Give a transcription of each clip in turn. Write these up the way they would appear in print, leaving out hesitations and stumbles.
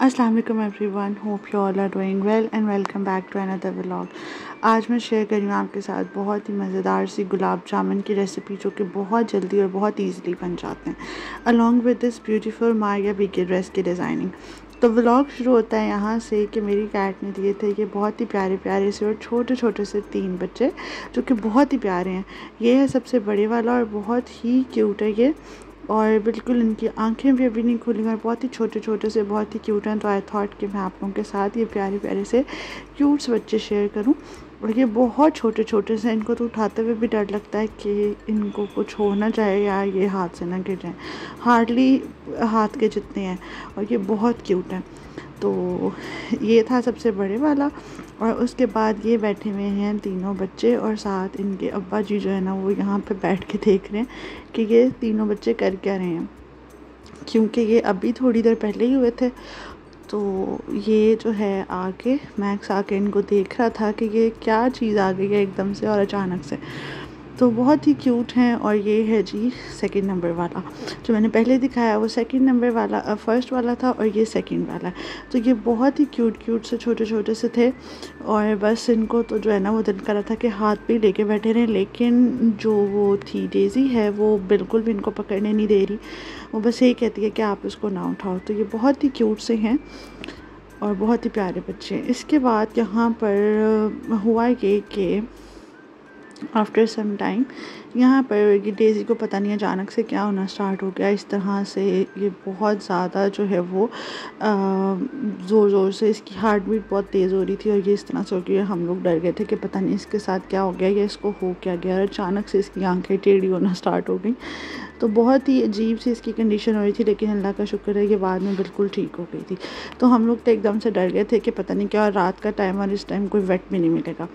अस्सलाम वालेकुम everyone, hope you all are doing well and welcome back to another vlog. आज मैं share कर रही हूँ आपके साथ बहुत ही मज़ेदार सी गुलाब जामुन की रेसिपी जो कि बहुत जल्दी और बहुत ईजीली बन जाते हैं, along with this beautiful Maria बीके ड्रेस की डिज़ाइनिंग। तो व्लॉग शुरू होता है यहाँ से कि मेरी कैट ने दिए थे ये बहुत ही प्यारे प्यारे से और छोटे छोटे से 3 बच्चे जो कि बहुत ही प्यारे हैं। ये है सबसे बड़े वाला और बहुत ही क्यूट है ये, और बिल्कुल इनकी आंखें भी अभी नहीं खुली और बहुत ही छोटे छोटे से बहुत ही क्यूट हैं। तो आई थॉट कि मैं आप लोगों के साथ ये प्यारे प्यारे से क्यूट से बच्चे शेयर करूं। और ये बहुत छोटे छोटे से, इनको तो उठाते हुए भी डर लगता है कि इनको कुछ हो ना जाए या ये हाथ से ना गिर जाए। हार्डली हाथ के जितने हैं और ये बहुत क्यूट हैं। तो ये था सबसे बड़े वाला, और उसके बाद ये बैठे हुए हैं तीनों बच्चे और साथ इनके अब्बा जी जो है ना वो यहाँ पे बैठ के देख रहे हैं कि ये तीनों बच्चे कर क्या रहे हैं, क्योंकि ये अभी थोड़ी देर पहले ही हुए थे। तो ये जो है आके मैक्स आके इनको देख रहा था कि ये क्या चीज़ आ गई है एकदम से और अचानक से। तो बहुत ही क्यूट हैं। और ये है जी सेकंड नंबर वाला, जो मैंने पहले दिखाया वो सेकंड नंबर वाला फर्स्ट वाला था और ये सेकंड वाला। तो ये बहुत ही क्यूट से छोटे छोटे से थे, और बस इनको तो जो है ना वो दिल कर रहा था कि हाथ पे लेके बैठे रहे, लेकिन जो वो थी डेज़ी है वो बिल्कुल भी इनको पकड़ने नहीं दे रही। वो बस यही कहती है कि आप इसको ना उठाओ। तो ये बहुत ही क्यूट से हैं और बहुत ही प्यारे बच्चे हैं। इसके बाद यहाँ पर हुआ ये कि आफ्टर सम टाइम यहाँ पर ये डेज़ी को पता नहीं अचानक से क्या होना स्टार्ट हो गया। इस तरह से ये बहुत ज़्यादा जो है वो ज़ोर ज़ोर से इसकी हार्ट बीट बहुत तेज़ हो रही थी, और ये इस तरह से हो गया। हम लोग डर गए थे कि पता नहीं इसके साथ क्या हो गया या इसको हो क्या गया, और अचानक से इसकी आंखें टेढ़ी होना स्टार्ट हो गई। तो बहुत ही अजीब सी इसकी कंडीशन हो रही थी, लेकिन अल्लाह का शुक्र है कि बाद में बिल्कुल ठीक हो गई थी। तो हम लोग तो एकदम से डर गए थे कि पता नहीं क्या, और रात का टाइम और इस टाइम कोई वेट भी नहीं मिलेगा।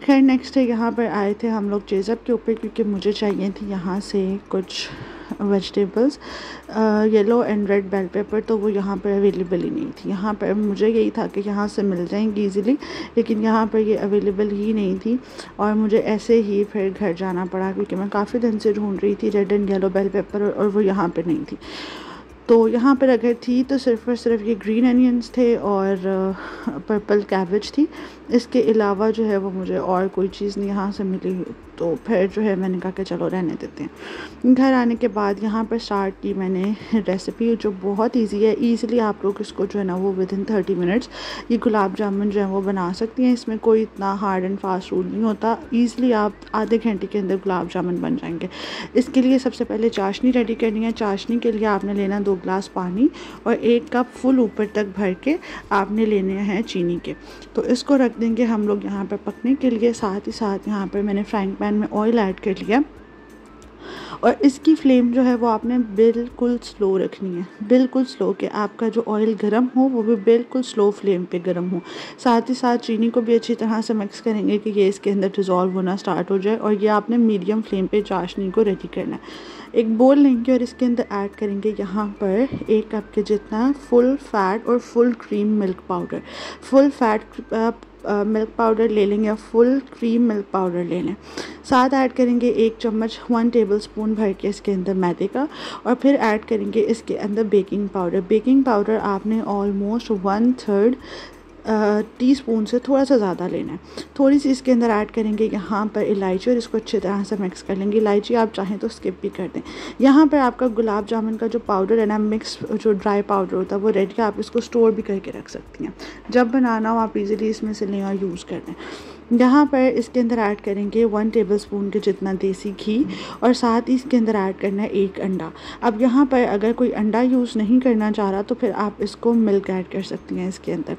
खैर नेक्स्ट डे यहाँ पर आए थे हम लोग चेज़अप के ऊपर, क्योंकि मुझे चाहिए थी यहाँ से कुछ vegetables, yellow and red bell pepper. तो वो यहाँ पर अवेलेबल ही नहीं थी। यहाँ पर मुझे यही था कि यहाँ से मिल जाएंगी ईज़िली, लेकिन यहाँ पर ये अवेलेबल ही नहीं थी। और मुझे ऐसे ही फिर घर जाना पड़ा, क्योंकि मैं काफ़ी दिन से ढूंढ रही थी red and yellow bell pepper, और वो यहाँ पर नहीं थी। तो यहाँ पर अगर थी तो सिर्फ़ और सिर्फ ये ग्रीन अनियंस थे और पर्पल कैबेज थी। इसके अलावा जो है वो मुझे और कोई चीज़ नहीं यहाँ से मिली। तो फिर जो है मैंने कहा कि चलो रहने देते हैं। घर आने के बाद यहाँ पर स्टार्ट की मैंने रेसिपी, जो बहुत इजी है। ईज़िली आप लोग इसको जो है ना वो विदिन 30 मिनट्स ये गुलाब जामुन जो है वो बना सकती हैं। इसमें कोई इतना हार्ड एंड फास्ट रूल नहीं होता। ईज़िली आप आधे घंटे के अंदर गुलाब जामुन बन जाएंगे। इसके लिए सबसे पहले चाशनी रेडी करनी है। चाशनी के लिए आपने लेना 2 ग्लास पानी और 1 कप फुल ऊपर तक भर के आपने लेने हैं चीनी के। तो इसको रख देंगे हम लोग यहाँ पर पकने के लिए। साथ ही साथ यहाँ पर मैंने फ्राइंग पैन में ऑयल ऐड कर लिया, और इसकी फ्लेम जो है वो आपने बिल्कुल स्लो रखनी है, बिल्कुल स्लो, कि आपका जो ऑयल गर्म हो वो भी बिल्कुल स्लो फ्लेम पे गर्म हो। साथ ही साथ चीनी को भी अच्छी तरह से मिक्स करेंगे कि ये इसके अंदर डिज़ोल्व होना स्टार्ट हो जाए। और ये आपने मीडियम फ्लेम पे चाशनी को रेडी करना है। एक बोल लेंगे और इसके अंदर ऐड करेंगे यहाँ पर 1 कप के जितना फुल फैट और full cream milk powder. Full fat milk powder ले लेंगे या फुल क्रीम मिल्क पाउडर ले लें। साथ ऐड करेंगे 1 चम्मच 1 टेबलस्पून भर के इसके अंदर मैदे का, और फिर ऐड करेंगे इसके अंदर बेकिंग पाउडर। बेकिंग पाउडर आपने ऑलमोस्ट 1/3 टीस्पून से थोड़ा सा ज़्यादा लेना है। थोड़ी सी इसके अंदर ऐड करेंगे यहाँ पर इलायची, और इसको अच्छी तरह से मिक्स कर लेंगे। इलायची आप चाहें तो स्किप भी कर दें। यहाँ पर आपका गुलाब जामुन का जो पाउडर है ना, मिक्स जो ड्राई पाउडर होता है वो रेडी, आप इसको स्टोर भी करके रख सकती हैं। जब बनाना हो आप इजीली इसमें से लें और यूज़ कर दें। यहाँ पर इसके अंदर ऐड करेंगे 1 टेबलस्पून के जितना देसी घी, और साथ ही इसके अंदर ऐड करना है 1 अंडा। अब यहाँ पर अगर कोई अंडा यूज़ नहीं करना चाह रहा तो फिर आप इसको मिल्क ऐड कर सकती हैं इसके अंदर।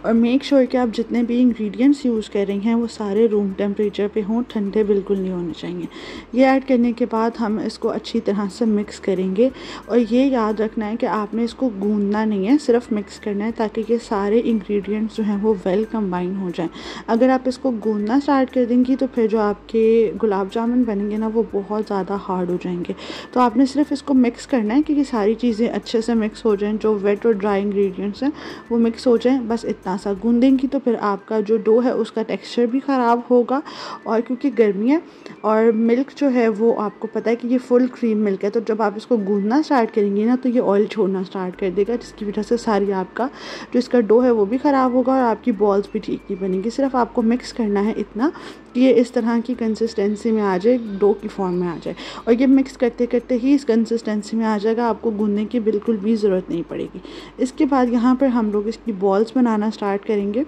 और मेक श्योर कि आप जितने भी इंग्रेडिएंट्स यूज़ कर रही हैं वो सारे रूम टेम्परेचर पे हों, ठंडे बिल्कुल नहीं होने चाहिए। ये ऐड करने के बाद हम इसको अच्छी तरह से मिक्स करेंगे, और ये याद रखना है कि आपने इसको गूंदना नहीं है, सिर्फ मिक्स करना है, ताकि ये सारे इंग्रेडिएंट्स जो हैं वो वेल कंबाइन हो जाएं। अगर आप इसको गूंदना स्टार्ट कर देंगी तो फिर जो आपके गुलाब जामुन बनेंगे ना वो बहुत ज़्यादा हार्ड हो जाएंगे। तो आपने सिर्फ इसको मिक्स करना है कि ये सारी चीज़ें अच्छे से मिक्स हो जाएँ, जो वेट और ड्राई इंग्रेडिएंट्स हैं वो मिक्स हो जाएँ। बस इतना सा गूंदेंगी तो फिर आपका जो डो है उसका टेक्सचर भी ख़राब होगा, और क्योंकि गर्मी है और मिल्क जो है वो आपको पता है कि ये फुल क्रीम मिल्क है, तो जब आप इसको गूंदना स्टार्ट करेंगी ना तो ये ऑयल छोड़ना स्टार्ट कर देगा, जिसकी वजह से सारी आपका जो इसका डो है वो भी ख़राब होगा और आपकी बॉल्स भी ठीक नहीं बनेंगी। सिर्फ आपको मिक्स करना है इतना कि ये इस तरह की कंसिस्टेंसी में आ जाए, डो की फॉर्म में आ जाए, और ये मिक्स करते करते ही इस कंसिस्टेंसी में आ जाएगा, आपको गूंदने की बिल्कुल भी ज़रूरत नहीं पड़ेगी। इसके बाद यहाँ पर हम लोग इसकी बॉल्स बनाना स्टार्ट करेंगे।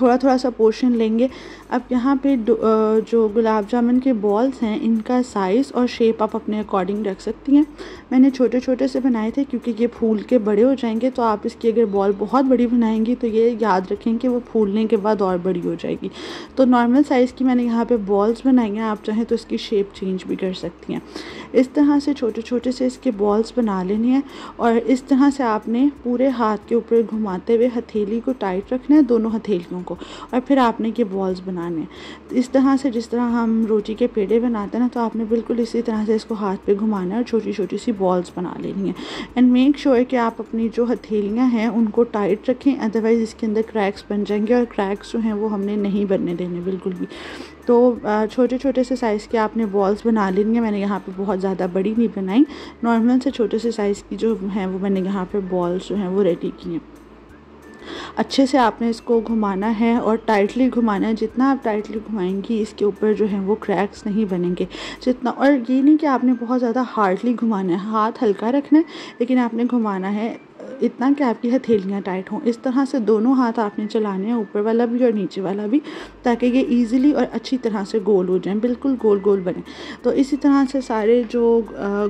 थोड़ा थोड़ा सा पोर्शन लेंगे। अब यहाँ पे जो गुलाब जामुन के बॉल्स हैं इनका साइज़ और शेप आप अपने अकॉर्डिंग रख सकती हैं। मैंने छोटे छोटे से बनाए थे क्योंकि ये फूल के बड़े हो जाएंगे, तो आप इसकी अगर बॉल बहुत बड़ी बनाएंगी तो ये याद रखें कि वो फूलने के बाद और बड़ी हो जाएगी। तो नॉर्मल साइज़ की मैंने यहाँ पे बॉल्स बनाई हैं, आप चाहें तो इसकी शेप चेंज भी कर सकती हैं। इस तरह से छोटे छोटे से इसके बॉल्स बना लेनी है और इस तरह से आपने पूरे हाथ के ऊपर घुमाते हुए हथेली को टाइट रखना है, दोनों हथेलियों को, और फिर आपने ये बॉल्स बनाने हैं। इस तरह से जिस तरह हम रोटी के पेड़े बनाते हैं ना, तो आपने बिल्कुल इसी तरह से इसको हाथ पे घुमाना है और छोटी छोटी सी बॉल्स बना लेनी है। एंड मेक श्योर कि आप अपनी जो हथेलियाँ हैं उनको टाइट रखें, अदरवाइज़ इसके अंदर क्रैक्स बन जाएंगे, और क्रैक्स जो हैं वो हमने नहीं बनने देने बिल्कुल भी। तो छोटे छोटे से साइज़ के आपने बॉल्स बना लेनी है। मैंने यहाँ पे बहुत ज़्यादा बड़ी नहीं बनाई, नॉर्मल से छोटे से साइज़ की जो हैं वो मैंने यहाँ पे बॉल्स जो हैं वो रेडी की हैं। अच्छे से आपने इसको घुमाना है और टाइटली घुमाना है। जितना आप टाइटली घुमाएंगी इसके ऊपर जो है वो क्रैक्स नहीं बनेंगे जितना। और ये नहीं कि आपने बहुत ज़्यादा हार्डली घुमाना है, हाथ हल्का रखना है, लेकिन आपने घुमाना है इतना कि आपकी हथेलियाँ टाइट हों। इस तरह से दोनों हाथ आपने चलाने हैं, ऊपर वाला भी और नीचे वाला भी, ताकि ये इजीली और अच्छी तरह से गोल हो जाएं, बिल्कुल गोल गोल बने। तो इसी तरह से सारे जो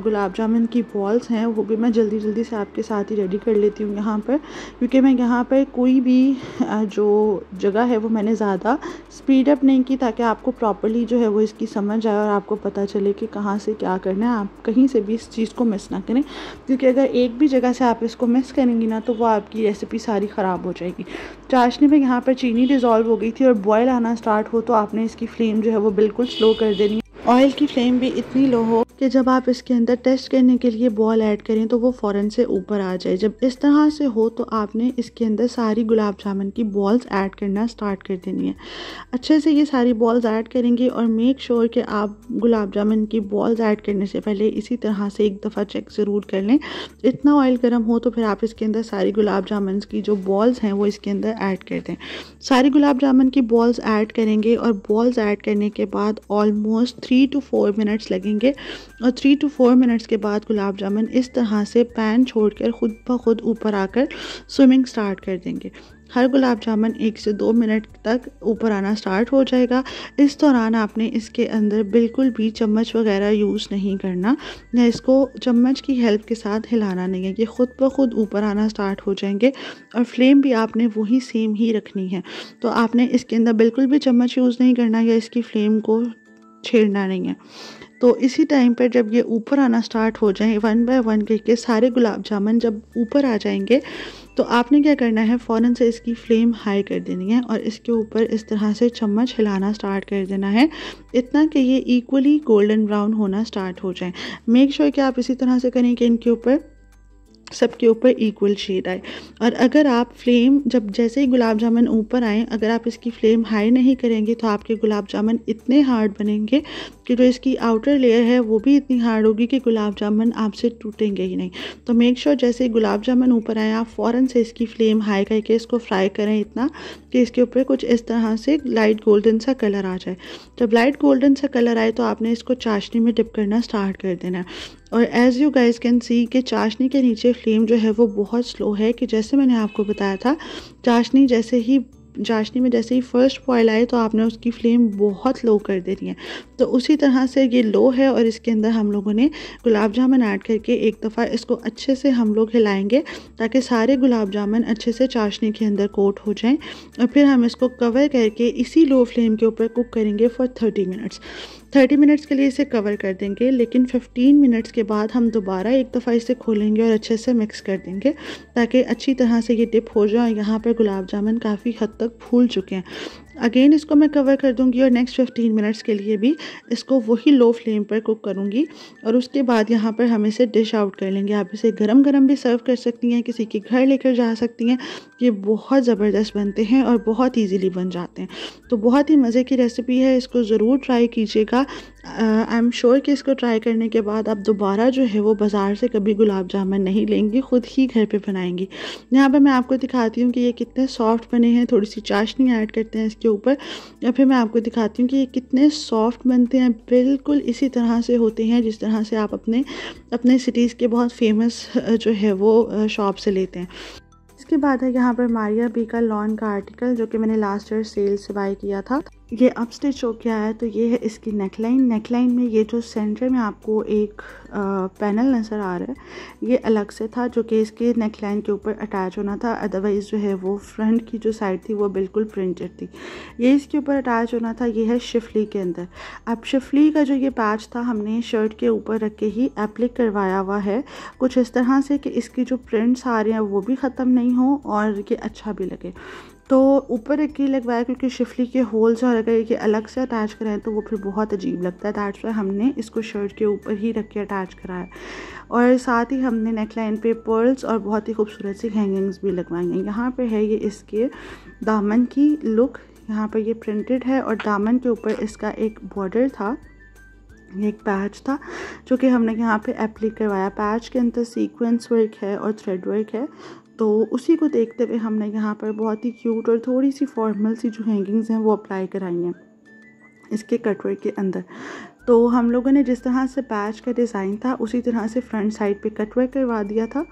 गुलाब जामुन की बॉल्स हैं वो भी मैं जल्दी जल्दी से आपके साथ ही रेडी कर लेती हूँ यहाँ पर, क्योंकि मैं यहाँ पर कोई भी जो जगह है वो मैंने ज़्यादा स्पीड अप नहीं की, ताकि आपको प्रॉपर्ली जो है वो इसकी समझ आए और आपको पता चले कि कहाँ से क्या करना है। आप कहीं से भी इस चीज़ को मिस ना करें, क्योंकि अगर एक भी जगह से आप इसको मिस करेंगी ना तो वो आपकी रेसिपी सारी ख़राब हो जाएगी। चाशनी में यहाँ पर चीनी डिज़ोल्व हो गई थी और बॉयल आना स्टार्ट हो तो आपने इसकी फ्लेम जो है वो बिल्कुल स्लो कर देनी है। ऑयल की फ्लेम भी इतनी लो हो कि जब आप इसके अंदर टेस्ट करने के लिए बॉल ऐड करें तो वो फ़ौरन से ऊपर आ जाए। जब इस तरह से हो तो आपने इसके अंदर सारी गुलाब जामुन की बॉल्स ऐड करना स्टार्ट कर देनी है। अच्छे से ये सारी बॉल्स ऐड करेंगे और मेक श्योर कि आप गुलाब जामुन की बॉल्स ऐड करने से पहले इसी तरह से एक दफ़ा चेक ज़रूर कर लें। इतना ऑयल गर्म हो तो फिर आप इसके अंदर सारी गुलाब जामुन की जो बॉल्स हैं वो इसके अंदर ऐड कर दें। सारी गुलाब जामुन की बॉल्स ऐड करेंगे और बॉल्स ऐड करने के बाद ऑलमोस्ट 3 to 4 मिनट्स लगेंगे, और 3 to 4 मिनट्स के बाद गुलाब जामुन इस तरह से पैन छोड़कर खुद ब खुद ऊपर आकर स्विमिंग स्टार्ट कर देंगे। हर गुलाब जामुन 1 से 2 मिनट तक ऊपर आना स्टार्ट हो जाएगा। इस दौरान आपने इसके अंदर बिल्कुल भी चम्मच वगैरह यूज़ नहीं करना, या इसको चम्मच की हेल्प के साथ हिलाना नहीं है। ये खुद ब खुद ऊपर आना स्टार्ट हो जाएंगे और फ्लेम भी आपने वही सेम ही रखनी है। तो आपने इसके अंदर बिल्कुल भी चम्मच यूज़ नहीं करना या इसकी फ्लेम को छेड़ना नहीं है। तो इसी टाइम पर जब ये ऊपर आना स्टार्ट हो जाए, 1 बाय 1 करके सारे गुलाब जामुन जब ऊपर आ जाएंगे तो आपने क्या करना है, फ़ौरन से इसकी फ्लेम हाई कर देनी है और इसके ऊपर इस तरह से चम्मच हिलाना स्टार्ट कर देना है, इतना कि ये इक्वली गोल्डन ब्राउन होना स्टार्ट हो जाए। मेक श्योर कि आप इसी तरह से करें कि इनके ऊपर सबके ऊपर इक्वल शेड आए। और अगर आप फ्लेम जब जैसे ही गुलाब जामुन ऊपर आए, अगर आप इसकी फ्लेम हाई नहीं करेंगे तो आपके गुलाब जामुन इतने हार्ड बनेंगे कि जो इसकी आउटर लेयर है वो भी इतनी हार्ड होगी कि गुलाब जामुन आपसे टूटेंगे ही नहीं। तो मेक श्योर जैसे ही गुलाब जामुन ऊपर आए आप फ़ौरन से इसकी फ्लेम हाई करके इसको फ्राई करें, इतना कि इसके ऊपर कुछ इस तरह से लाइट गोल्डन सा कलर आ जाए। जब लाइट गोल्डन सा कलर आए तो आपने इसको चाशनी में डिप करना स्टार्ट कर देना है। और as you guys can see कि चाशनी के नीचे फ्लेम जो है वो बहुत स्लो है, कि जैसे मैंने आपको बताया था चाशनी में जैसे ही फर्स्ट बॉयल आए तो आपने उसकी फ्लेम बहुत लो कर देनी है। तो उसी तरह से ये लो है और इसके अंदर हम लोगों ने गुलाब जामुन ऐड करके एक दफ़ा इसको अच्छे से हम लोग हिलाएंगे ताकि सारे गुलाब जामुन अच्छे से चाशनी के अंदर कोट हो जाएं। और फिर हम इसको कवर करके इसी लो फ्लेम के ऊपर कुक करेंगे फॉर 30 मिनट्स। 30 मिनट्स के लिए इसे कवर कर देंगे, लेकिन 15 मिनट्स के बाद हम दोबारा एक दफ़ा इसे खोलेंगे और अच्छे से मिक्स कर देंगे ताकि अच्छी तरह से ये डिप हो जाए। यहाँ पर गुलाब जामुन काफ़ी हद तक फूल चुके हैं। अगेन इसको मैं कवर कर दूंगी और नेक्स्ट 15 मिनट्स के लिए भी इसको वही लो फ्लेम पर कुक करूंगी। और उसके बाद यहाँ पर हम इसे डिश आउट कर लेंगे। आप इसे गरम गरम भी सर्व कर सकती हैं, किसी के घर लेकर जा सकती हैं। ये बहुत ज़बरदस्त बनते हैं और बहुत ईजीली बन जाते हैं। तो बहुत ही मज़े की रेसिपी है, इसको ज़रूर ट्राई कीजिएगा। आई एम श्योर कि इसको ट्राई करने के बाद आप दोबारा जो है वो बाज़ार से कभी गुलाब जामुन नहीं लेंगी, ख़ुद ही घर पे बनाएंगी। यहाँ पर मैं आपको दिखाती हूँ कि ये कितने सॉफ्ट बने हैं। थोड़ी सी चाशनी ऐड करते हैं इसके ऊपर या फिर मैं आपको दिखाती हूँ कि ये कितने सॉफ्ट बनते हैं। बिल्कुल इसी तरह से होते हैं जिस तरह से आप अपने सिटीज़ के बहुत फेमस जो है वो शॉप से लेते हैं। इसके बाद है यहाँ पर मारिया बी का लॉन का आर्टिकल, जो कि मैंने लास्ट ईयर सेल से बाय किया था। ये अप स्टिच होके आया। तो ये है इसकी नेकलाइन में ये जो सेंटर में आपको एक पैनल नज़र आ रहा है, ये अलग से था जो कि इसके नेकलाइन के ऊपर अटैच होना था। अदरवाइज़ जो है वो फ्रंट की जो साइड थी वो बिल्कुल प्रिंटेड थी। ये इसके ऊपर अटैच होना था। ये है शिफली के अंदर। अब शिफली का जो ये पैच था हमने शर्ट के ऊपर रख के ही एप्लिक करवाया हुआ है, कुछ इस तरह से कि इसकी जो प्रिंट्स आ रहे हैं वो भी ख़त्म नहीं हो और ये अच्छा भी लगे। तो ऊपर एक ही लगवाया क्योंकि शिफली के होल्स और अगर ये अलग से अटैच कराएं तो वो फिर बहुत अजीब लगता है। दैट्स वाई हमने इसको शर्ट के ऊपर ही रख के अटैच कराया। और साथ ही हमने नेकलाइन पे पर्ल्स और बहुत ही खूबसूरत सी हैंगिंग्स भी लगवाई हैं। यहाँ पे है ये इसके दामन की लुक। यहाँ पर ये प्रिंटेड है और दामन के ऊपर इसका एक बॉर्डर था, ये एक पैच था जो कि हमने यहाँ पे एप्लिक करवाया। पैच के अंदर सीक्वेंस वर्क है और थ्रेड वर्क है। तो उसी को देखते हुए हमने यहाँ पर बहुत ही क्यूट और थोड़ी सी फॉर्मल सी जो हैंगिंग्स हैं वो अप्लाई कराई हैं इसके कटवर्क के अंदर। तो हम लोगों ने जिस तरह से पैच का डिज़ाइन था उसी तरह से फ्रंट साइड पे कटवर्क करवा दिया था।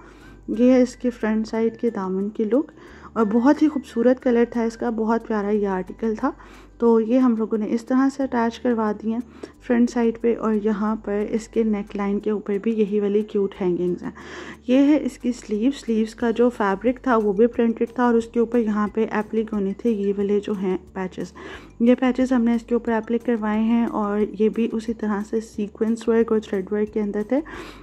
ये है इसके फ्रंट साइड के दामन की लुक और बहुत ही खूबसूरत कलर था इसका, बहुत प्यारा ये आर्टिकल था। तो ये हम लोगों ने इस तरह से अटैच करवा दिए फ्रंट साइड पे और यहाँ पर इसके नेक लाइन के ऊपर भी यही वाली क्यूट हैंगिंग्स हैं। ये है इसकी स्लीव्स का जो फैब्रिक था वो भी प्रिंटेड था और उसके ऊपर यहाँ पे एप्लिक होने थे ये वाले जो हैं पैचेस। ये पैचेस हमने इसके ऊपर एप्लिक करवाए हैं और ये भी उसी तरह से सीक्वेंस वर्क और थ्रेड वर्क के अंदर थे।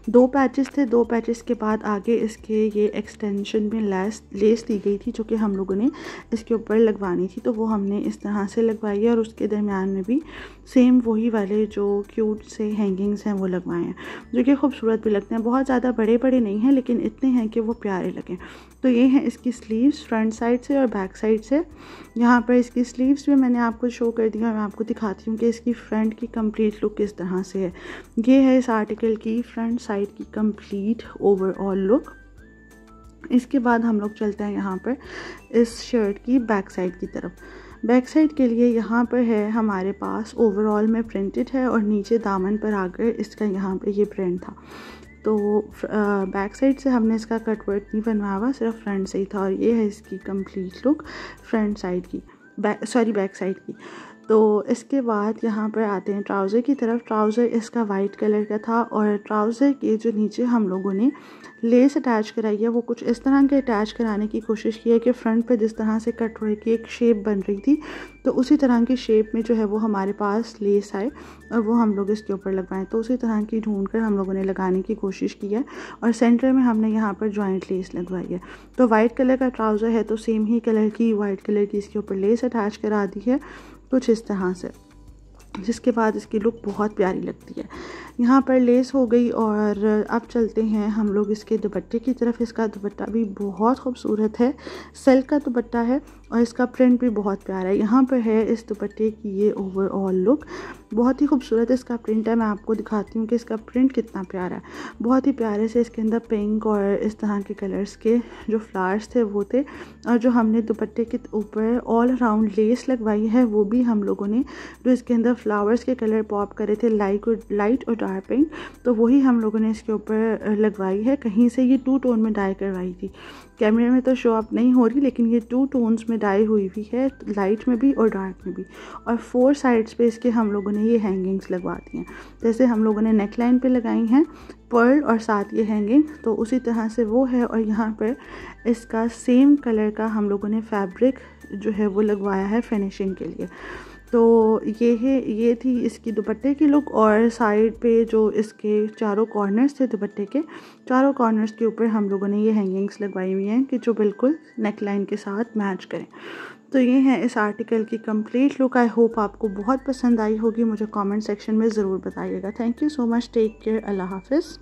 2 पैचेस थे। 2 पैचेस के बाद आगे इसके ये एक्सटेंशन में लेस दी गई थी जो कि हम लोगों ने इसके ऊपर लगवानी थी। तो वो हमने इस तरह से लगवाई है और उसके दरमियान में भी सेम वही वाले जो क्यूट से हैंगिंग्स हैं वो लगवाए हैं जो कि खूबसूरत भी लगते हैं। बहुत ज़्यादा बड़े बड़े नहीं हैं लेकिन इतने हैं कि वो प्यारे लगें। तो ये हैं इसकी स्लीव्स फ्रंट साइड से और बैक साइड से। यहाँ पर इसकी स्लीव्स भी मैंने आपको शो कर दिया और मैं आपको दिखाती हूँ कि इसकी फ्रंट की कंप्लीट लुक किस तरह से है। ये है इस आर्टिकल की फ्रंट साइड की कंप्लीट ओवरऑल लुक। इसके बाद हम लोग चलते हैं यहाँ पर इस शर्ट की बैक साइड की तरफ। बैक साइड के लिए यहाँ पर है हमारे पास ओवरऑल में प्रिंटेड है और नीचे दामन पर आकर इसका यहाँ पे ये प्रिंट था। तो बैक साइड से हमने इसका कट वर्क नहीं बनवाया हुआ, सिर्फ फ्रंट से ही था। और ये है इसकी कंप्लीट लुक फ्रंट साइड की, बैक साइड की। तो इसके बाद यहाँ पर आते हैं ट्राउज़र की तरफ। ट्राउज़र इसका वाइट कलर का था और ट्राउज़र के जो नीचे हम लोगों ने लेस अटैच कराई है वो कुछ इस तरह के अटैच कराने की कोशिश की है कि फ्रंट पे जिस तरह से कट वर्क की एक शेप बन रही थी तो उसी तरह की शेप में जो है वो हमारे पास लेस आए और वो हम लोग इसके ऊपर लगवाएं। तो उसी तरह की ढूंढ कर हम लोगों ने लगाने की कोशिश की है और सेंटर में हमने यहाँ पर जॉइंट लेस लगवाई है। तो वाइट कलर का ट्राउज़र है तो सेम ही कलर की वाइट कलर की इसके ऊपर लेस अटैच करा दी है कुछ इस तरह से, जिसके बाद इसकी लुक बहुत प्यारी लगती है। यहाँ पर लेस हो गई और अब चलते हैं हम लोग इसके दुपट्टे की तरफ। इसका दुपट्टा भी बहुत खूबसूरत है, सिल्क का दुपट्टा है और इसका प्रिंट भी बहुत प्यारा है। यहाँ पर है इस दुपट्टे की ये ओवरऑल लुक, बहुत ही खूबसूरत इसका प्रिंट है। मैं आपको दिखाती हूँ कि इसका प्रिंट कितना प्यारा है। बहुत ही प्यारे से इसके अंदर पिंक और इस तरह के कलर्स के जो फ्लावर्स थे वो थे और जो हमने दुपट्टे के ऊपर ऑल अराउंड लेस लगवाई है वो भी हम लोगों ने जो इसके अंदर फ्लावर्स के कलर पॉप करे थे लाइट और डार्क पिंक, तो वही हम लोगों ने इसके ऊपर लगवाई है। कहीं से ये 2 टोन में डाई करवाई थी, कैमरे में तो शो अप नहीं हो रही लेकिन ये 2 टोन्स में डाई हुई हुई है, लाइट में भी और डार्क में भी। और 4 साइड्स पे इसके हम लोगों ने ये हैंगिंग्स लगवा दी हैं। जैसे हम लोगों ने नेक लाइन पे लगाई हैं पर्ल और साथ ये हैंगिंग, तो उसी तरह से वो है। और यहाँ पर इसका सेम कलर का हम लोगों ने फैब्रिक जो है वो लगवाया है फिनिशिंग के लिए। तो ये थी इसकी दुपट्टे की लुक। और साइड पे जो इसके चारों कॉर्नर्स थे दुपट्टे के, चारों कॉर्नर्स के ऊपर हम लोगों ने ये हैंगिंग्स लगवाई हुई हैं कि जो बिल्कुल नेक लाइन के साथ मैच करें। तो ये है इस आर्टिकल की कंप्लीट लुक। आई होप आपको बहुत पसंद आई होगी। मुझे कमेंट सेक्शन में ज़रूर बताइएगा। Thank you so much. Take care. अल्लाह हाफिज़।